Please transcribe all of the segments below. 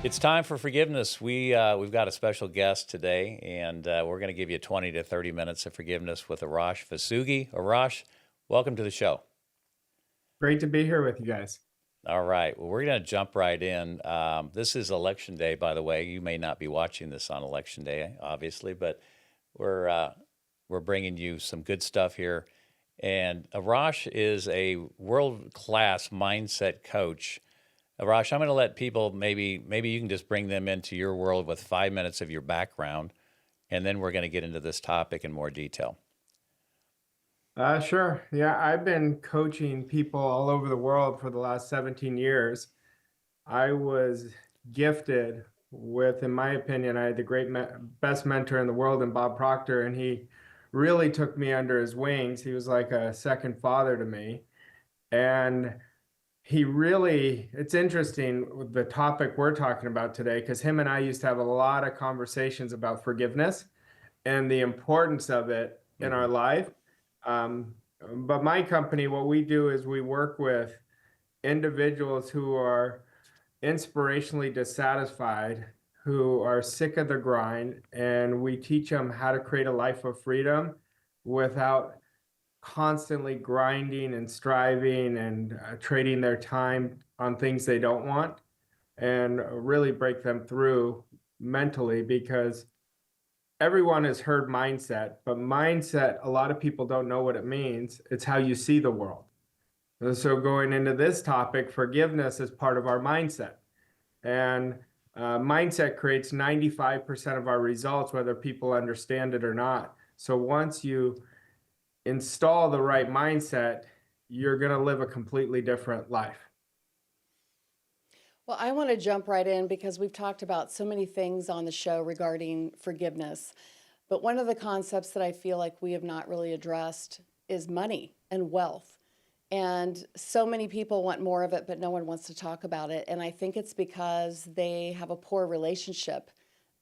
It's time for forgiveness. We've got a special guest today, and we're going to give you 20 to 30 minutes of forgiveness with Arash Vossoughi. Arash, welcome to the show. Great to be here with you guys. All right. Well, we're going to jump right in. This is Election Day, by the way. You may not be watching this on Election Day, obviously, but we're bringing you some good stuff here. And Arash is a world-class mindset coach. Arash, I'm going to let people maybe you can just bring them into your world with 5 minutes of your background, and then we're going to get into this topic in more detail. Sure. Yeah, I've been coaching people all over the world for the last 17 years. I was gifted with, in my opinion, I had the best mentor in the world in Bob Proctor, and he really took me under his wings. He was like a second father to me. And it's interesting with the topic we're talking about today, because him and I used to have a lot of conversations about forgiveness and the importance of it in our life. But my company, what we do is we work with individuals who are inspirationally dissatisfied, who are sick of the grind, and we teach them how to create a life of freedom without constantly grinding and striving and trading their time on things they don't want, and really break them through mentally, because everyone has heard mindset, but mindset, a lot of people don't know what it means. It's how you see the world. And so going into this topic, forgiveness is part of our mindset. And mindset creates 95% of our results, whether people understand it or not. So once you install the right mindset, you're going to live a completely different life. Well, I want to jump right in because we've talked about so many things on the show regarding forgiveness. But one of the concepts that I feel like we have not really addressed is money and wealth. And so many people want more of it, but no one wants to talk about it. And I think it's because they have a poor relationship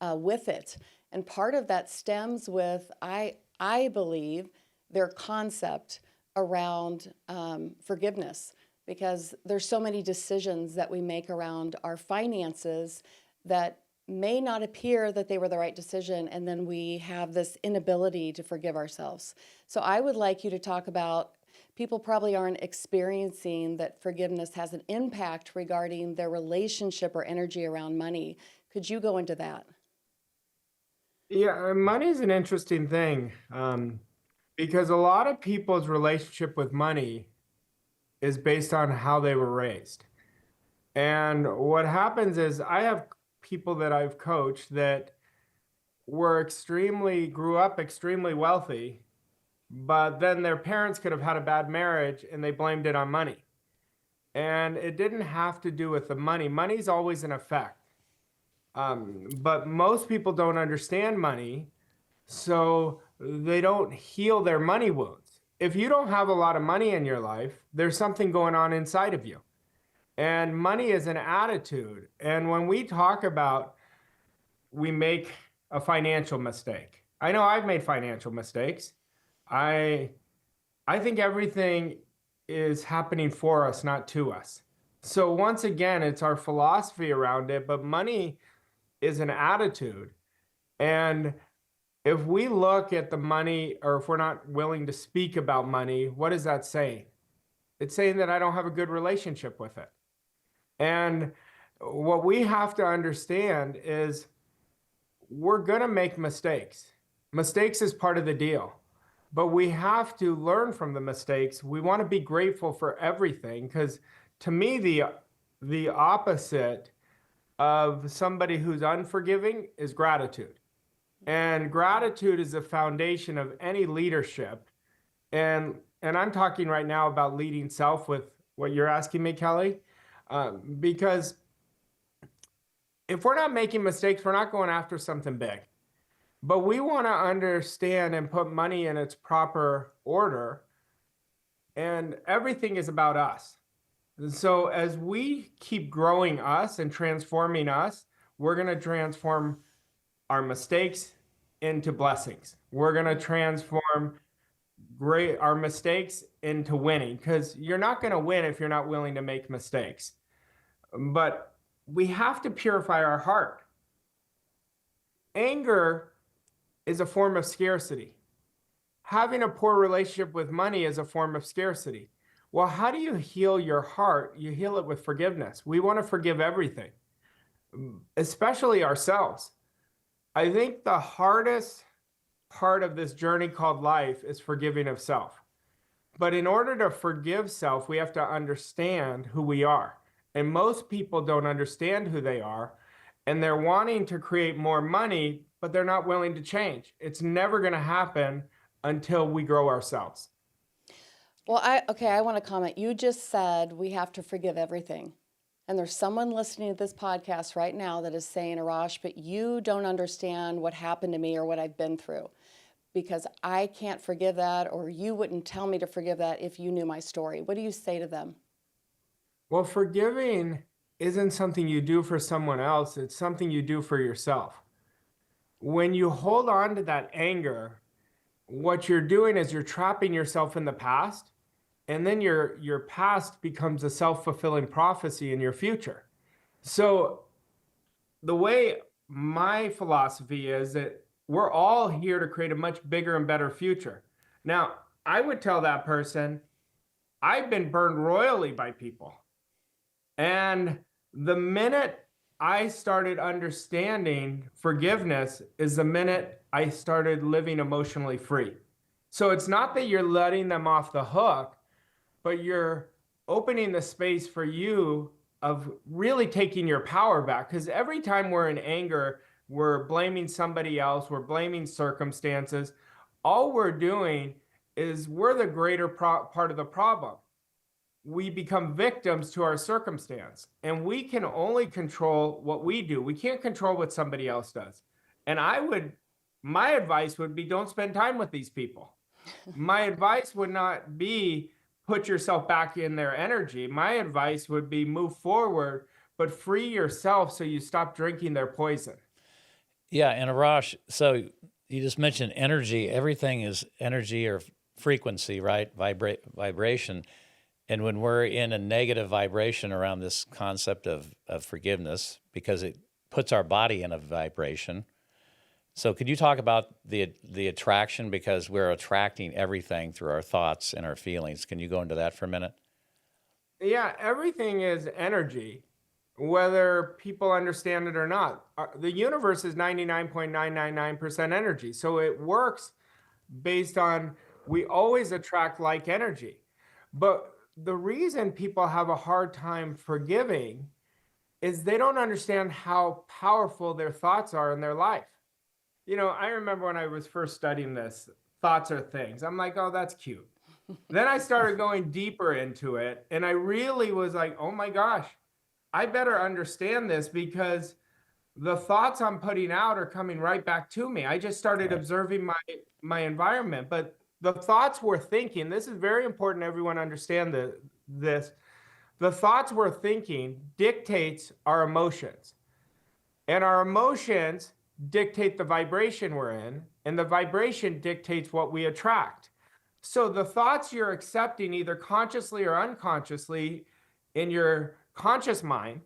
with it. And part of that stems with, I believe, their concept around forgiveness, because there's so many decisions that we make around our finances that may not appear that they were the right decision, and then we have this inability to forgive ourselves. So I would like you to talk about, people probably aren't experiencing that forgiveness has an impact regarding their relationship or energy around money. Could you go into that? Yeah, money is an interesting thing, because a lot of people's relationship with money is based on how they were raised. And what happens is I have people that I've coached that grew up extremely wealthy, but then their parents could have had a bad marriage and they blamed it on money. And it didn't have to do with the money. Money's always an effect. But most people don't understand money, so they don't heal their money wounds. If you don't have a lot of money in your life, there's something going on inside of you. And money is an attitude. And when we talk about we make a financial mistake, I know I've made financial mistakes. I think everything is happening for us, not to us. So once again, it's our philosophy around it, but money is an attitude. And if we look at the money, or if we're not willing to speak about money, what is that saying? It's saying that I don't have a good relationship with it. And what we have to understand is we're going to make mistakes. Mistakes is part of the deal, but we have to learn from the mistakes. We want to be grateful for everything, because to me, the opposite of somebody who's unforgiving is gratitude. And gratitude is the foundation of any leadership. And I'm talking right now about leading self with what you're asking me, Kelly, because if we're not making mistakes, we're not going after something big. But we want to understand and put money in its proper order. And everything is about us. And so as we keep growing us and transforming us, we're going to transform our mistakes into blessings. We're going to transform our mistakes into winning, because you're not going to win if you're not willing to make mistakes. But we have to purify our heart. Anger is a form of scarcity. Having a poor relationship with money is a form of scarcity. Well, how do you heal your heart? You heal it with forgiveness. We want to forgive everything, especially ourselves. I think the hardest part of this journey called life is forgiving of self. But in order to forgive self, we have to understand who we are. And most people don't understand who they are. And they're wanting to create more money, but they're not willing to change. It's never going to happen until we grow ourselves. Well, I want to comment. You just said we have to forgive everything. And there's someone listening to this podcast right now that is saying, Arash, but you don't understand what happened to me or what I've been through, because I can't forgive that, or you wouldn't tell me to forgive that if you knew my story. What do you say to them? Well, forgiving isn't something you do for someone else. It's something you do for yourself. When you hold on to that anger, what you're doing is you're trapping yourself in the past, and then your past becomes a self-fulfilling prophecy in your future. So the way my philosophy is that we're all here to create a much bigger and better future. Now, I would tell that person, I've been burned royally by people. And the minute I started understanding forgiveness is the minute I started living emotionally free. So it's not that you're letting them off the hook, but you're opening the space for you of really taking your power back. Because every time we're in anger, we're blaming somebody else, we're blaming circumstances. All we're doing is we're the greater part of the problem. We become victims to our circumstance, and we can only control what we do. We can't control what somebody else does. And my advice would be, don't spend time with these people. My advice would not be put yourself back in their energy. My advice would be move forward, but free yourself so you stop drinking their poison. Yeah, and Arash, so you just mentioned energy. Everything is energy or frequency, right? Vibration. And when we're in a negative vibration around this concept of forgiveness, because it puts our body in a vibration. So could you talk about the attraction, because we're attracting everything through our thoughts and our feelings. Can you go into that for a minute? Yeah, everything is energy, whether people understand it or not. The universe is 99.999% energy. So it works based on we always attract like energy. But the reason people have a hard time forgiving is they don't understand how powerful their thoughts are in their life. You know, I remember when I was first studying this, thoughts are things. I'm like, oh, that's cute. Then I started going deeper into it, and I really was like, oh my gosh, I better understand this, because the thoughts I'm putting out are coming right back to me. I just started observing my environment, but the thoughts we're thinking, this is very important everyone understand this. The thoughts we're thinking dictates our emotions. And our emotions dictate the vibration we're in, and the vibration dictates what we attract. So the thoughts you're accepting, either consciously or unconsciously in your conscious mind,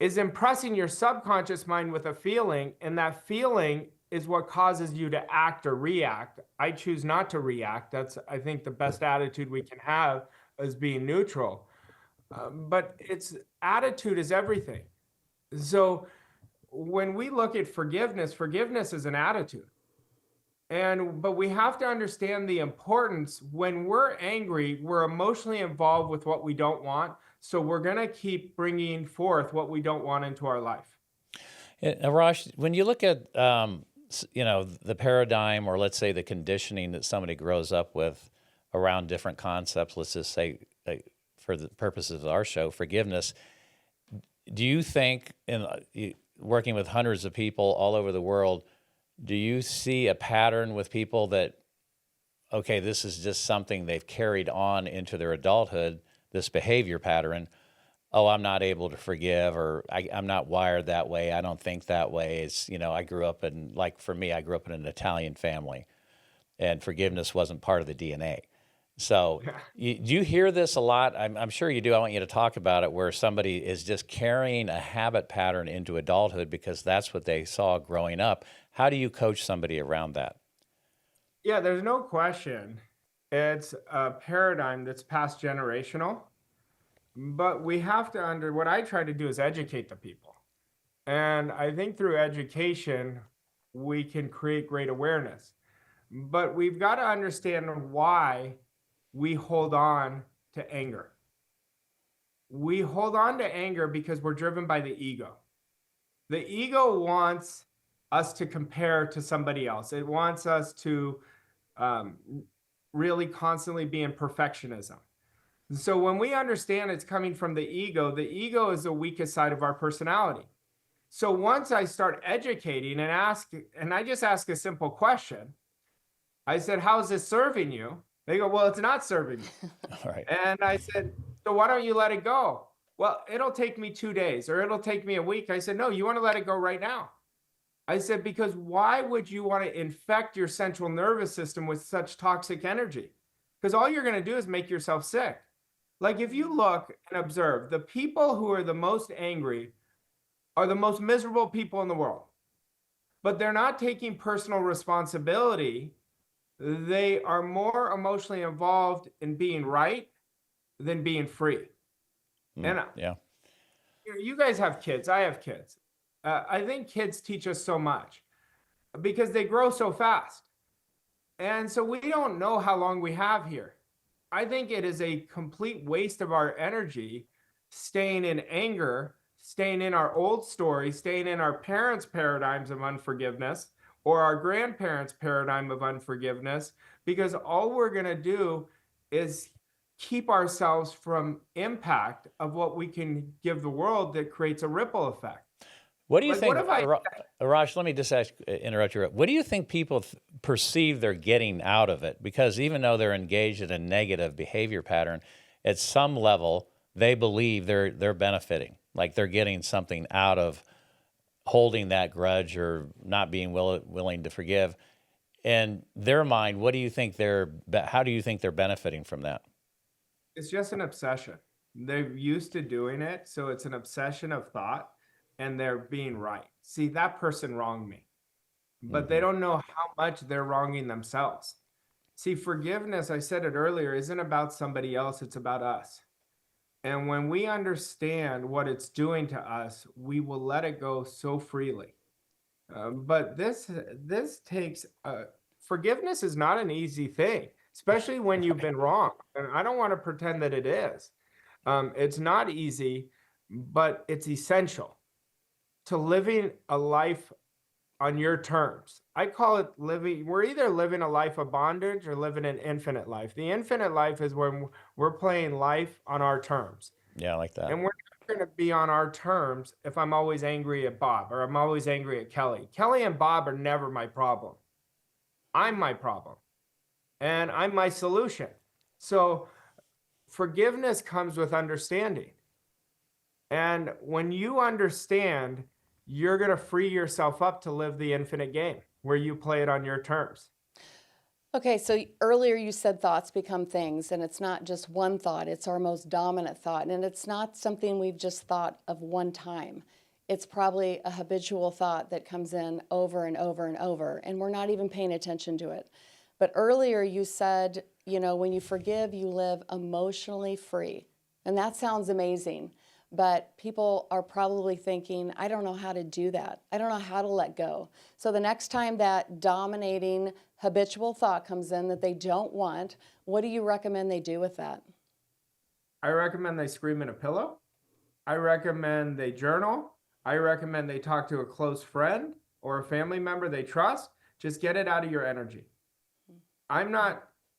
is impressing your subconscious mind with a feeling, and that feeling is what causes you to act or react. I choose not to react. That's, I think, the best attitude we can have, is being neutral. But attitude is everything. So when we look at forgiveness is an attitude. But we have to understand the importance. When we're angry, we're emotionally involved with what we don't want. So we're going to keep bringing forth what we don't want into our life. Arash, when you look at, the paradigm, or let's say the conditioning that somebody grows up with around different concepts, let's just say, for the purposes of our show, forgiveness, do you think, working with hundreds of people all over the world, do you see a pattern with people that, okay, this is just something they've carried on into their adulthood, this behavior pattern? Oh, I'm not able to forgive, or I'm not wired that way. I don't think that way. It's, I grew up in, like for me, I grew up in an Italian family, and forgiveness wasn't part of the DNA. So Yeah. do you hear this a lot? I'm sure you do. I want you to talk about it, where somebody is just carrying a habit pattern into adulthood because that's what they saw growing up. How do you coach somebody around that? Yeah, there's no question. It's a paradigm that's past generational, but we have to what I try to do is educate the people. And I think through education, we can create great awareness. But we've got to understand why we hold on to anger. We hold on to anger because we're driven by the ego. The ego wants us to compare to somebody else. It wants us to um, really constantly be in perfectionism. So when we understand it's coming from the ego is the weakest side of our personality. So once I start educating and I just ask a simple question, I said, "How is this serving you?" They go, "Well, it's not serving me." All right. And I said, "So why don't you let it go?" "Well, it'll take me 2 days or it'll take me a week." I said, "No, you want to let it go right now." I said, "Because why would you want to infect your central nervous system with such toxic energy? Because all you're going to do is make yourself sick." Like if you look and observe, the people who are the most angry are the most miserable people in the world, but they're not taking personal responsibility. They are more emotionally involved in being right than being free. And Yeah. you guys have kids. I have kids. I think kids teach us so much because they grow so fast. And so we don't know how long we have here. I think it is a complete waste of our energy staying in anger, staying in our old story, staying in our parents' paradigms of unforgiveness or our grandparents' paradigm of unforgiveness, because all we're going to do is keep ourselves from impact of what we can give the world that creates a ripple effect. What do you Like, what think, if I, Arash? Let me just interrupt you. What do you think people perceive they're getting out of it? Because even though they're engaged in a negative behavior pattern, at some level they believe they're benefiting, like they're getting something out of holding that grudge or not being willing to forgive. In their mind, what do you think how do you think they're benefiting from that? it's just an obsession. They're used to doing it. So it's an obsession of thought and they're being right. See, that person wronged me, but they Hmm. don't know how much they're wronging themselves. See, forgiveness, I said it earlier, isn't about somebody else, it's about us. And when we understand what it's doing to us, we will let it go so freely. But this takes forgiveness is not an easy thing, especially when you've Right. been wrong. And I don't want to pretend that it is. It's not easy, but it's essential to living a life on your terms. I call it living, we're either living a life of bondage or living an infinite life. The infinite life is when we're playing life on our terms. Yeah, I like that. And we're not going to be on our terms if I'm always angry at Bob or I'm always angry at Kelly. Kelly and Bob are never my problem. I'm my problem and I'm my solution. So forgiveness comes with understanding. And when you understand, you're going to free yourself up to live the infinite game where you play it on your terms. Okay, so earlier you said thoughts become things, and it's not just one thought, it's our most dominant thought. And it's not something we've just thought of one time. It's probably a habitual thought that comes in over and over and over, and we're not even paying attention to it. But earlier you said, when you forgive, you live emotionally free. And that sounds amazing. But people are probably thinking, I don't know how to do that. I don't know how to let go. So the next time that dominating habitual thought comes in that they don't want, what do you recommend they do with that? I recommend they scream in a pillow. I recommend they journal. I recommend they talk to a close friend or a family member they trust. Just get it out of your energy. I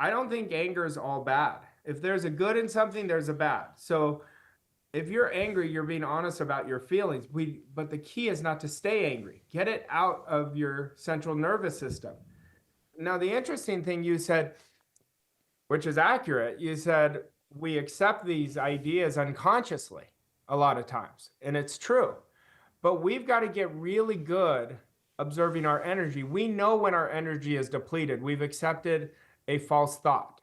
don't think anger is all bad. If there's a good in something, there's a bad. So if you're angry, you're being honest about your feelings. But the key is not to stay angry. Get it out of your central nervous system. Now, the interesting thing you said, which is accurate, you said we accept these ideas unconsciously a lot of times, and it's true. But we've got to get really good observing our energy. We know when our energy is depleted. We've accepted a false thought.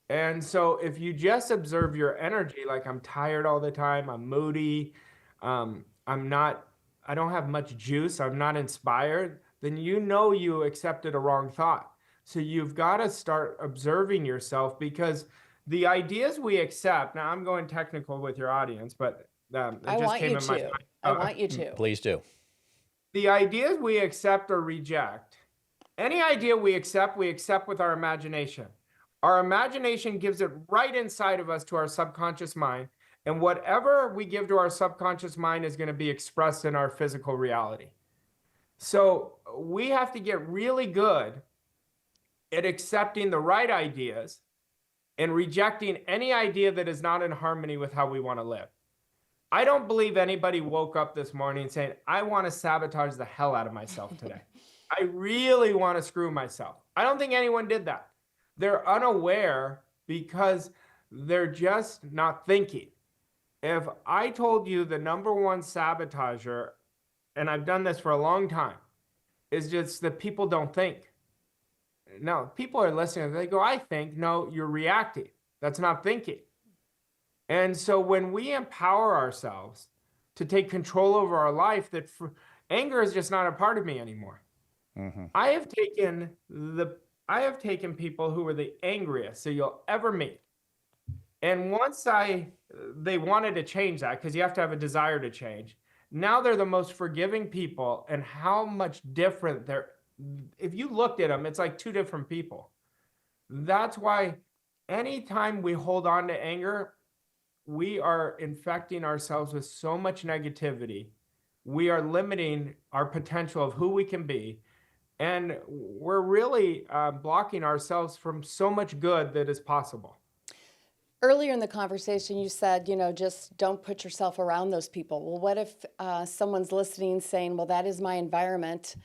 And so if you just observe your energy, like I'm tired all the time, I'm moody, I'm not, I don't have much juice, I'm not inspired, then you know you accepted a wrong thought. So you've got to start observing yourself, because the ideas we accept, now I'm going technical with your audience, but it I just want you came in my to. I mind. want you to. Please do. The ideas we accept or reject, any idea we accept with our imagination. Our imagination gives it right inside of us to our subconscious mind. And whatever we give to our subconscious mind is going to be expressed in our physical reality. So we have to get really good at accepting the right ideas and rejecting any idea that is not in harmony with how we want to live. I don't believe anybody woke up this morning saying, I want to sabotage the hell out of myself today. I really want to screw myself. I don't think anyone did that. They're unaware because they're just not thinking. If I told you the number one sabotager, and I've done this for a long time, is just that people don't think. No, people are listening. They go, I think. No, you're reacting. That's not thinking. And so when we empower ourselves to take control over our life, anger is just not a part of me anymore. Mm-hmm. I have taken people who were the angriest that you'll ever meet. And once they wanted to change that, because you have to have a desire to change. Now they're the most forgiving people, and how much different if you looked at them, it's like two different people. That's why anytime we hold on to anger, we are infecting ourselves with so much negativity. We are limiting our potential of who we can be. And we're really blocking ourselves from so much good that is possible. Earlier in the conversation, you said, just don't put yourself around those people. Well, what if someone's listening saying, well, that is my environment.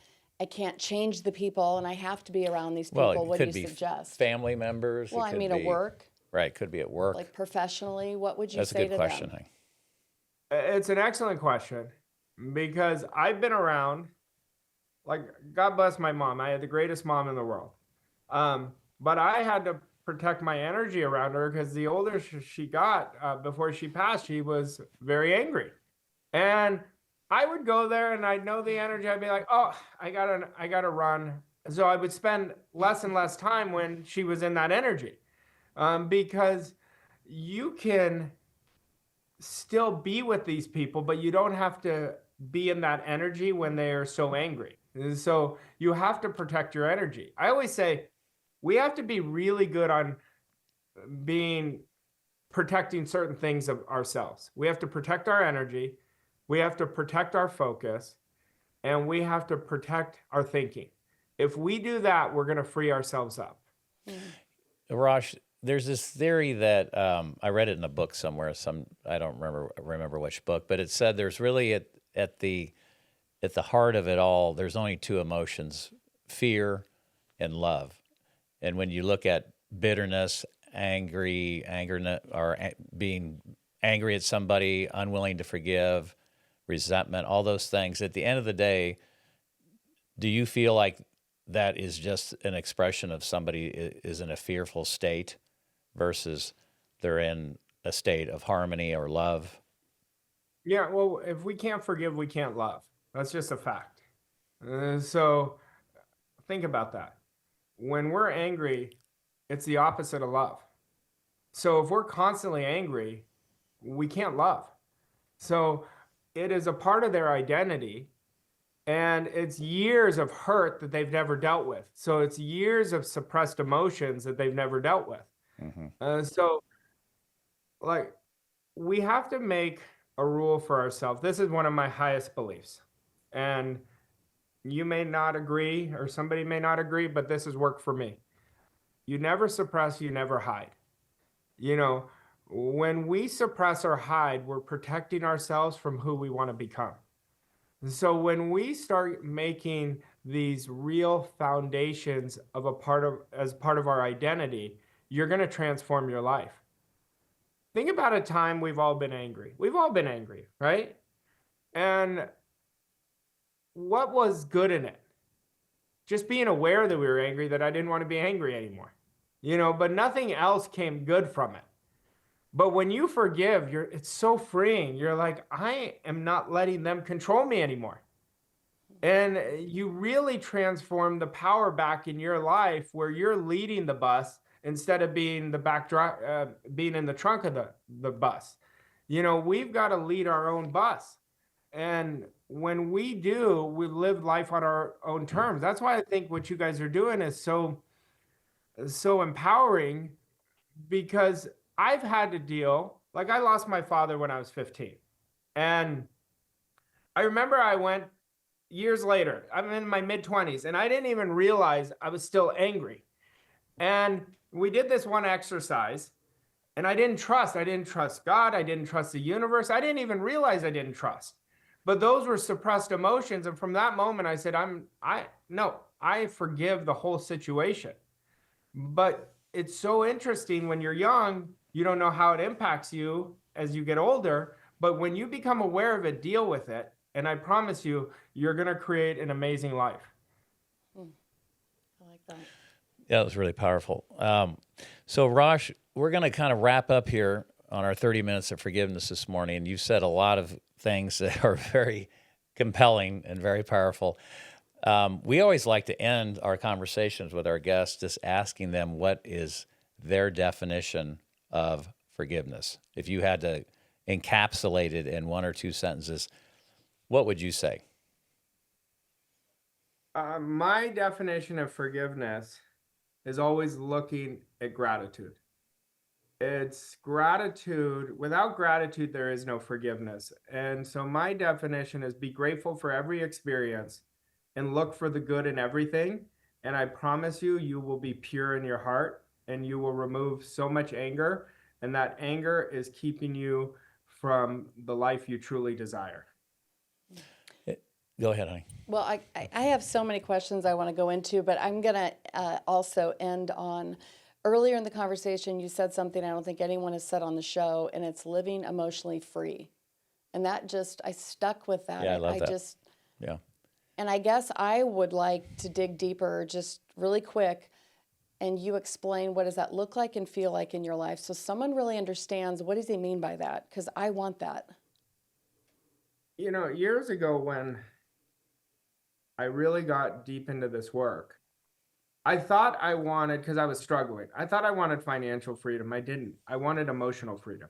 I can't change the people and I have to be around these people. Well, it What do could you be suggest? family members. Well, it I could mean, be, at work, right? Could be at work. like professionally. What would you That's a say good to question. them? It's an excellent question, because I've been around, like, God bless my mom. I had the greatest mom in the world. But I had to protect my energy around her, because the older she got, before she passed, she was very angry. And I would go there and I'd know the energy. I'd be like, oh, I gotta run. So I would spend less and less time when she was in that energy, because you can still be with these people, but you don't have to be in that energy when they are so angry. And so you have to protect your energy. I always say we have to be really good on protecting certain things of ourselves. We have to protect our energy, we have to protect our focus, and we have to protect our thinking. If we do that, we're going to free ourselves up. Arash, there's this theory that I read it in a book somewhere. I don't remember which book, but it said there's really at the heart of it all, there's only two emotions: fear and love. And when you look at bitterness, being angry at somebody, unwilling to forgive, resentment, all those things, at the end of the day, do you feel like that is just an expression of somebody is in a fearful state versus they're in a state of harmony or love? Yeah, well, if we can't forgive, we can't love. That's just a fact. So think about that. When we're angry, it's the opposite of love. So if we're constantly angry, we can't love. So it is a part of their identity, and it's years of hurt that they've never dealt with. So it's years of suppressed emotions that they've never dealt with. Mm-hmm. So, like, we have to make a rule for ourselves. This is one of my highest beliefs. And you may not agree, or somebody may not agree, but this has worked for me. You never suppress, you never hide. When we suppress or hide, we're protecting ourselves from who we want to become. So when we start making these real foundations as part of our identity, you're going to transform your life. Think about a time we've all been angry. We've all been angry, right? And what was good in it? Just being aware that we were angry, that I didn't want to be angry anymore. but nothing else came good from it. But when you forgive, it's so freeing. You're like, I am not letting them control me anymore. And you really transform the power back in your life where you're leading the bus instead of being being in the trunk of the bus. We've got to lead our own bus. And when we do, we live life on our own terms. That's why I think what you guys are doing is so empowering, because I've had to deal, like I lost my father when I was 15. And I remember I went years later, I'm in my mid 20s, and I didn't even realize I was still angry. And we did this one exercise, and I didn't trust. I didn't trust God. I didn't trust the universe. I didn't even realize I didn't trust. But those were suppressed emotions. And from that moment, I said, I forgive the whole situation. But it's so interesting when you're young, you don't know how it impacts you as you get older. But when you become aware of it, deal with it. And I promise you, you're going to create an amazing life. I like that. Yeah, it was really powerful. So, Rosh, we're going to kind of wrap up here on our 30 minutes of forgiveness this morning. And you've said a lot of things that are very compelling and very powerful. We always like to end our conversations with our guests just asking them what is their definition of forgiveness. If you had to encapsulate it in one or two sentences, what would you say? My definition of forgiveness is always looking at gratitude. It's gratitude. Without gratitude, there is no forgiveness. And so my definition is be grateful for every experience and look for the good in everything. And I promise you, you will be pure in your heart and you will remove so much anger. And that anger is keeping you from the life you truly desire. Go ahead, honey. Well, I have so many questions I want to go into, but I'm going to also end on earlier in the conversation, you said something I don't think anyone has said on the show, and it's living emotionally free. And that I stuck with that. Yeah, I love that. Yeah. And I guess I would like to dig deeper just really quick, and you explain what does that look like and feel like in your life so someone really understands what does he mean by that, because I want that. Years ago when I really got deep into this work, I thought I wanted, because I was struggling, I thought I wanted financial freedom. I didn't. I wanted emotional freedom.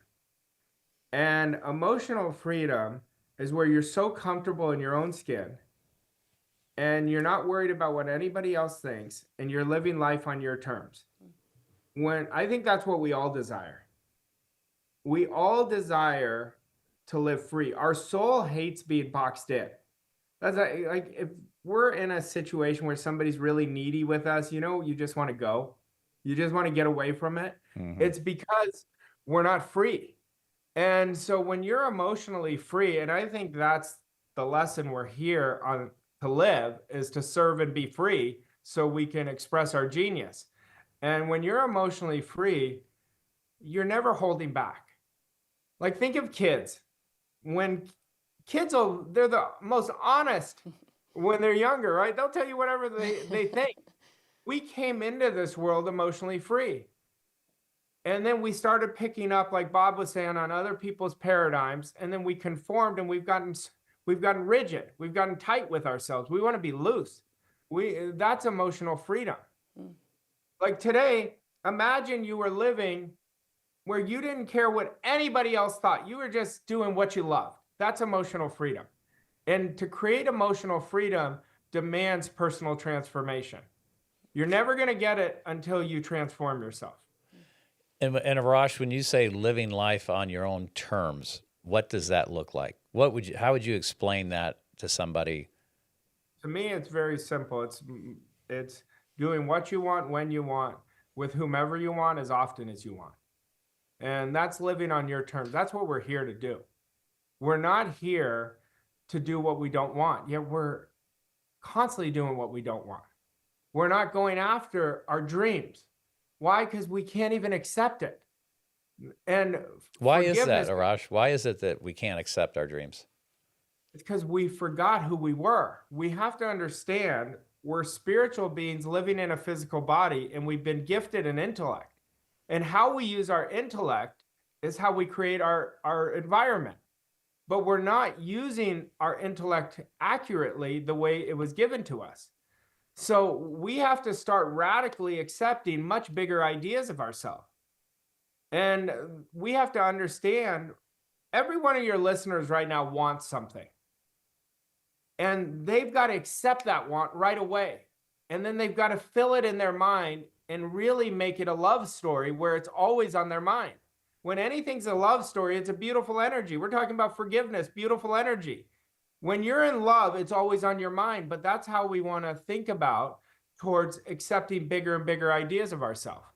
And emotional freedom is where you're so comfortable in your own skin and you're not worried about what anybody else thinks and you're living life on your terms. When I think that's what we all desire. We all desire to live free. Our soul hates being boxed in. That's like if we're in a situation where somebody's really needy with us, you just want to go. You just want to get away from it. Mm-hmm. It's because we're not free. And so when you're emotionally free, and I think that's the lesson we're here on to live, is to serve and be free so we can express our genius. And when you're emotionally free, you're never holding back. Like think of kids. When kids, they're the most honest when they're younger, right? They'll tell you whatever they think. We came into this world emotionally free. And then we started picking up, like Bob was saying, on other people's paradigms. And then we conformed and we've gotten rigid. We've gotten tight with ourselves. We want to be loose. That's emotional freedom. Like today, imagine you were living where you didn't care what anybody else thought. You were just doing what you loved. That's emotional freedom. And to create emotional freedom demands personal transformation. You're never going to get it until you transform yourself. And Arash, when you say living life on your own terms, what does that look like? How would you explain that to somebody? To me, it's very simple. It's doing what you want, when you want, with whomever you want, as often as you want. And that's living on your terms. That's what we're here to do. We're not here to do what we don't want, yet we're constantly doing what we don't want. We're not going after our dreams. Why? Because we can't even accept it. And why is that, Arash? Why is it that we can't accept our dreams? It's because we forgot who we were. We have to understand we're spiritual beings living in a physical body, and we've been gifted an intellect. And how we use our intellect is how we create our environment. But we're not using our intellect accurately the way it was given to us. So we have to start radically accepting much bigger ideas of ourselves. And we have to understand every one of your listeners right now wants something. And they've got to accept that want right away. And then they've got to fill it in their mind and really make it a love story where it's always on their mind. When anything's a love story, it's a beautiful energy. We're talking about forgiveness, beautiful energy. When you're in love, it's always on your mind, but that's how we want to think about towards accepting bigger and bigger ideas of ourselves.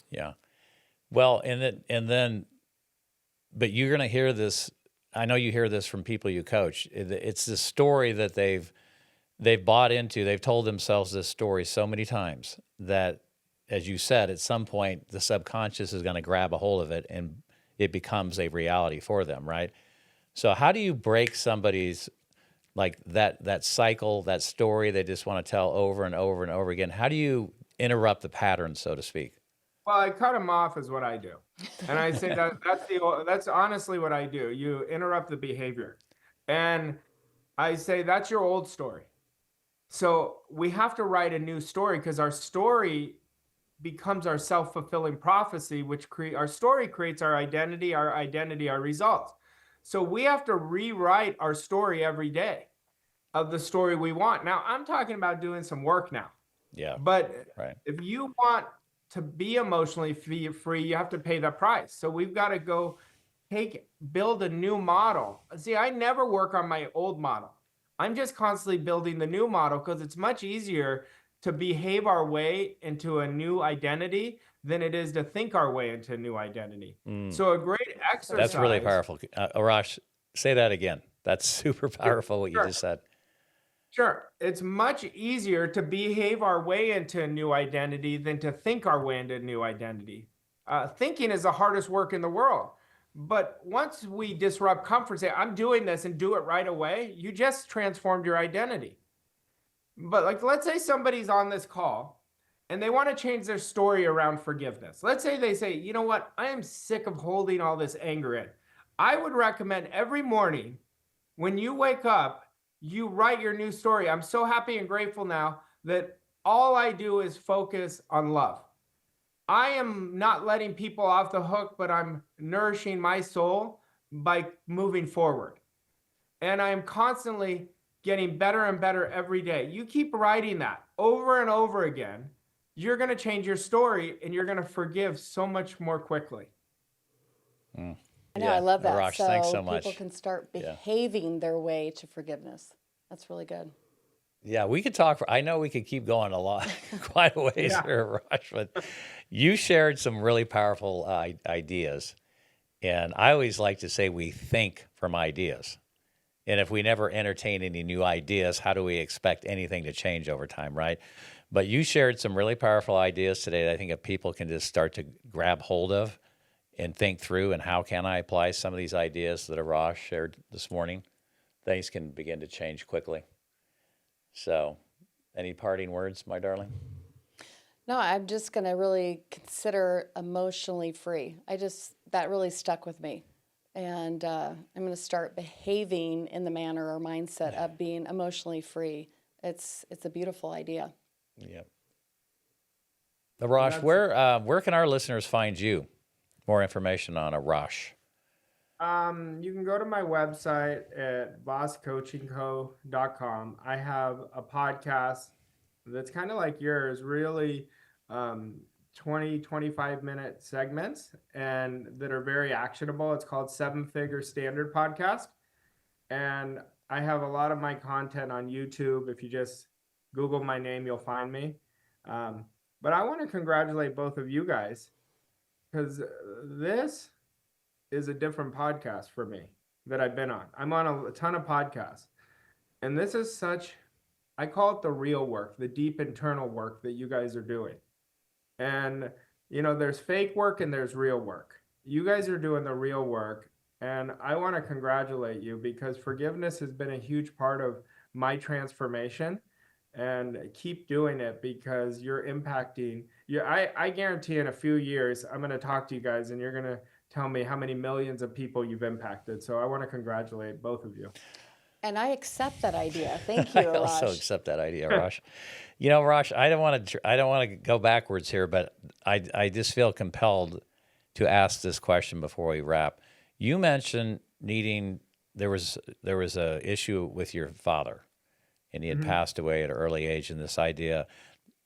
Yeah. Well, but you're going to hear this. I know you hear this from people you coach. It's the story that they've bought into. They've told themselves this story so many times that, as you said, at some point the subconscious is going to grab a hold of it and it becomes a reality for them, right? So how do you break somebody's like that cycle, that story they just want to tell over and over and over again? How do you interrupt the pattern, so to speak? Well, I cut them off is what I do. And I say that's honestly what I do. You interrupt the behavior. And I say that's your old story. So we have to write a new story because our story becomes our self-fulfilling prophecy, which our story creates our identity, our results. So we have to rewrite our story every day of the story we want. Now, I'm talking about doing some work now. Yeah. But right. If you want to be emotionally free, you have to pay that price. So we've got to go build a new model. See, I never work on my old model. I'm just constantly building the new model because it's much easier to behave our way into a new identity than it is to think our way into a new identity. So a great exercise. That's really powerful. Arash, say that again. That's super powerful what you just said. Sure. It's much easier to behave our way into a new identity than to think our way into a new identity. Thinking is the hardest work in the world. But once we disrupt comfort, say, I'm doing this and do it right away, you just transformed your identity. But like, let's say somebody's on this call and they want to change their story around forgiveness. Let's say they say, you know what? I am sick of holding all this anger in. I would recommend every morning when you wake up, you write your new story. I'm so happy and grateful now that all I do is focus on love. I am not letting people off the hook, but I'm nourishing my soul by moving forward. And I'm constantly getting better and better every day. You keep writing that over and over again, you're going to change your story and you're going to forgive so much more quickly. I know, I love that. Arash, thanks so much. People can start behaving their way to forgiveness. That's really good. Yeah, we could talk I know we could keep going a lot, quite a ways here, Arash, but you shared some really powerful ideas. And I always like to say we think from ideas. And if we never entertain any new ideas, how do we expect anything to change over time, right? But you shared some really powerful ideas today that I think that people can just start to grab hold of and think through, and how can I apply some of these ideas that Arash shared this morning? Things can begin to change quickly. So, any parting words, my darling? No, I'm just going to really consider emotionally free. That really stuck with me. And I'm going to start behaving in the manner or mindset of being emotionally free. It's a beautiful idea. Yep. Arash, where can our listeners find you? More information on Arash. You can go to my website at vosscoachingco.com. I have a podcast that's kind of like yours, really 20, 25-minute segments and that are very actionable. It's called 7-Figure Standard Podcast. And I have a lot of my content on YouTube. If you just Google my name, you'll find me. But I want to congratulate both of you guys because this is a different podcast for me that I've been on. I'm on a ton of podcasts. And this is I call it the real work, the deep internal work that you guys are doing. And, there's fake work and there's real work. You guys are doing the real work. And I want to congratulate you because forgiveness has been a huge part of my transformation, and keep doing it because you're impacting you. I guarantee in a few years, I'm going to talk to you guys and you're going to tell me how many millions of people you've impacted. So I want to congratulate both of you. And I accept that idea. Thank I you, also Arash. accept that idea, Rosh. You know, Rosh, I don't want to go backwards here, but I just feel compelled to ask this question before we wrap. You mentioned needing there was a issue with your father, and he had passed away at an early age, and this idea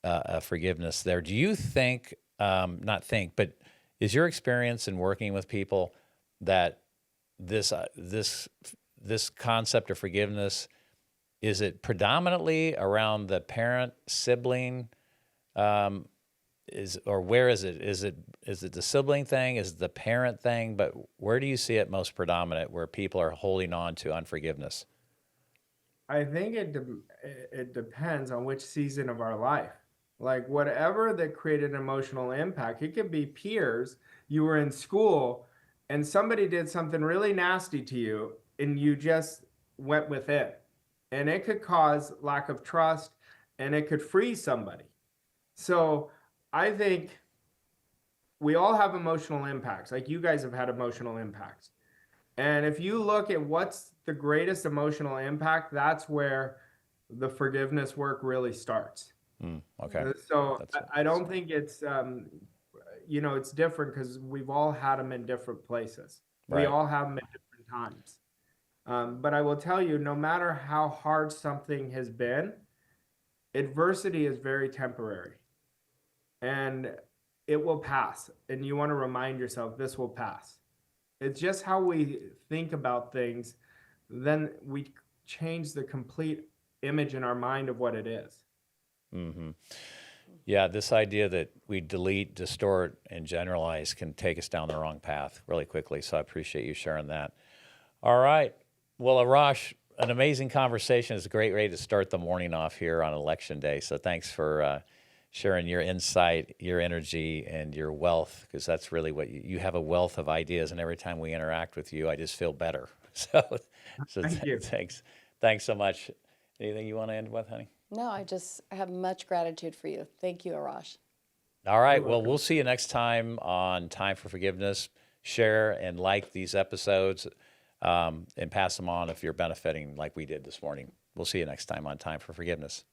of forgiveness there. Do you think, not think, but is your experience in working with people that this concept of forgiveness, is it predominantly around the parent sibling, or where is it? Is it the sibling thing? Is it the parent thing? But where do you see it most predominant, where people are holding on to unforgiveness? I think it depends on which season of our life. Like whatever that created an emotional impact, it could be peers. You were in school and somebody did something really nasty to you and you just went with it. And it could cause lack of trust and it could freeze somebody. So I think we all have emotional impacts. Like you guys have had emotional impacts. And if you look at what's the greatest emotional impact, that's where the forgiveness work really starts. Okay. So I don't think it's, it's different because we've all had them in different places. We Right. all have them at different times. But I will tell you, no matter how hard something has been, adversity is very temporary and it will pass. And you want to remind yourself this will pass. It's just how we think about things. Then we change the complete image in our mind of what it is. Mm-hmm. Yeah, this idea that we delete, distort, and generalize can take us down the wrong path really quickly. So I appreciate you sharing that. All right. Well, Arash, an amazing conversation. It's a great way to start the morning off here on Election Day. So thanks for sharing your insight, your energy, and your wealth, because that's really what you have, a wealth of ideas. And every time we interact with you, I just feel better. So Thank you. Thanks so much. Anything you want to end with, honey? No, I have much gratitude for you. Thank you, Arash. All right. You're Well, welcome. we'll see you next time on Time for Forgiveness. Share and like these episodes, and pass them on if you're benefiting like we did this morning. We'll see you next time on Time for Forgiveness.